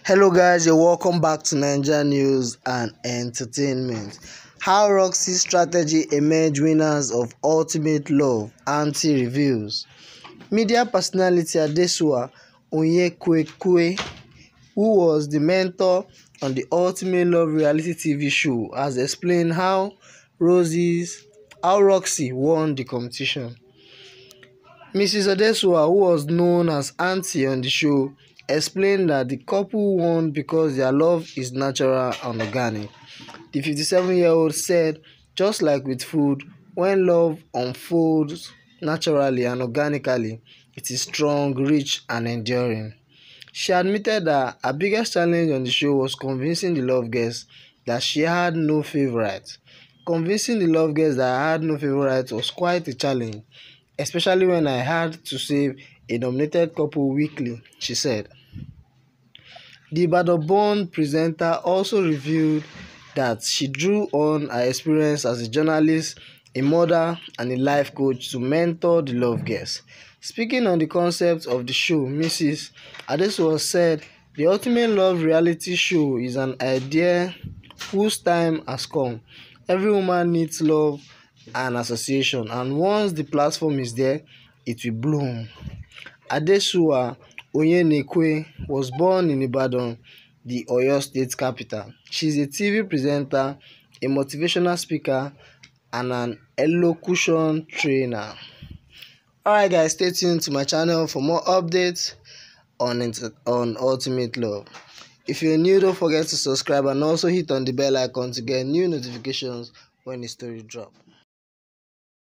Hello guys, you're welcome back to Nigeria News and Entertainment. How Roksie's strategy emerged winners of Ultimate Love, Aunty reveals. Media personality Tvshow who was the mentor on the Ultimate Love reality TV show, has explained how Roksie won the competition. Mrs. Tvshow, who was known as Aunty on the show, explained that the couple won because their love is natural and organic. The 57-year-old said, "Just like with food, when love unfolds naturally and organically, it is strong, rich, and enduring." She admitted that her biggest challenge on the show was convincing the love guests that she had no favorite. Convincing the love guests that I had no favorite was quite a challenge, especially when I had to save a nominated couple weekly, she said. The Ibadan-born presenter also revealed that she drew on her experience as a journalist, a mother, and a life coach to mentor the love guests. Speaking on the concept of the show, Mrs. Tvshow said, "The Ultimate Love reality show is an idea whose time has come. Every woman needs love and association, and once the platform is there, it will bloom." Tvshow was born in Ibadan, the Oyo State capital. She is a TV presenter, a motivational speaker, and an elocution trainer. Alright guys, stay tuned to my channel for more updates on Ultimate Love. If you're new, don't forget to subscribe and also hit on the bell icon to get new notifications when the story drops.